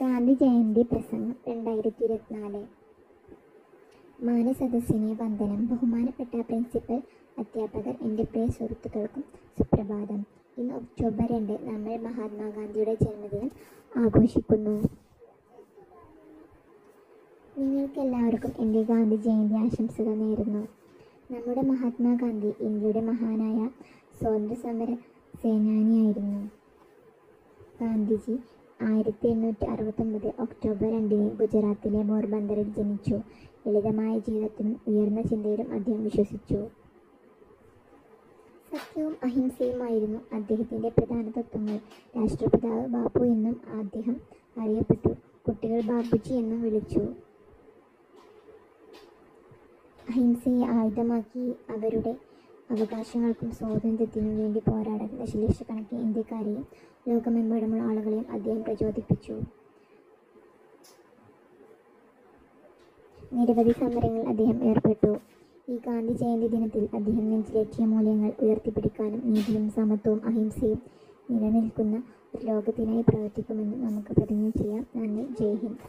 ഗാന്ധി ജയന്തി പ്രസംഗം 2024. മാനസദസ്സിനെ വന്ദനം. ബഹുമാനപ്പെട്ട പ്രിൻസിപ്പൽ, അധ്യാപകർ, എൻ്റെ പ്രിയ സുഹൃത്തുക്കൾക്കും സുപ്രഭാതം. ഇന്ന് ഒക്ടോബർ 2 നമ്മൾ മഹാത്മാഗാന്ധിയുടെ ജന്മദിനം ആഘോഷിക്കുന്നു. നിങ്ങൾക്കെല്ലാവർക്കും എൻ്റെ ഗാന്ധി ജയന്തി ആശംസകൾ നേരുന്നു. നമ്മുടെ മഹാത്മാഗാന്ധി ഇന്ത്യയുടെ മഹാനായ സ്വാതന്ത്ര്യസമര സേനാനിയായിരുന്നു. ഗാന്ധിജി 1869 ഒക്ടോബർ 2 ഗുജറാത്തിലെ പോർബന്ദറിൽ ജനിച്ചു. ലളിതമായ ജീവിതത്തിലും ഉയർന്ന ചിന്തയിലും അദ്ദേഹം വിശ്വസിച്ചു. സത്യവും അഹിംസയുമായിരുന്നു അദ്ദേഹത്തിൻ്റെ പ്രധാന തത്വങ്ങൾ. രാഷ്ട്രപിതാവ് ബാപ്പു എന്നും അദ്ദേഹം അറിയപ്പെട്ടു. കുട്ടികൾ ബാപ്പുജി എന്നും വിളിച്ചു. അഹിംസയെ ആയുധമാക്കി അവരുടെ അവകാശങ്ങൾക്കും സ്വാതന്ത്ര്യത്തിനും വേണ്ടി പോരാടാൻ ദശലക്ഷക്കണക്കിന് ഇന്ത്യക്കാരെയും ലോകമെമ്പാടുമുള്ള ആളുകളെയും അദ്ദേഹം പ്രചോദിപ്പിച്ചു. നിരവധി സമരങ്ങളിൽ അദ്ദേഹം ഏർപ്പെട്ടു. ഈ ഗാന്ധി ജയന്തി ദിനത്തിൽ അദ്ദേഹം നെഞ്ചിലേറ്റിയ മൂല്യങ്ങൾ ഉയർത്തിപ്പിടിക്കാനും നീതിയും സമത്വവും അഹിംസയും നിലനിൽക്കുന്ന ഒരു ലോകത്തിനായി പ്രവർത്തിക്കുമെന്ന് നമുക്ക് പ്രതിജ്ഞ ചെയ്യാം. നന്ദി. ജയ് ഹിന്ദ്.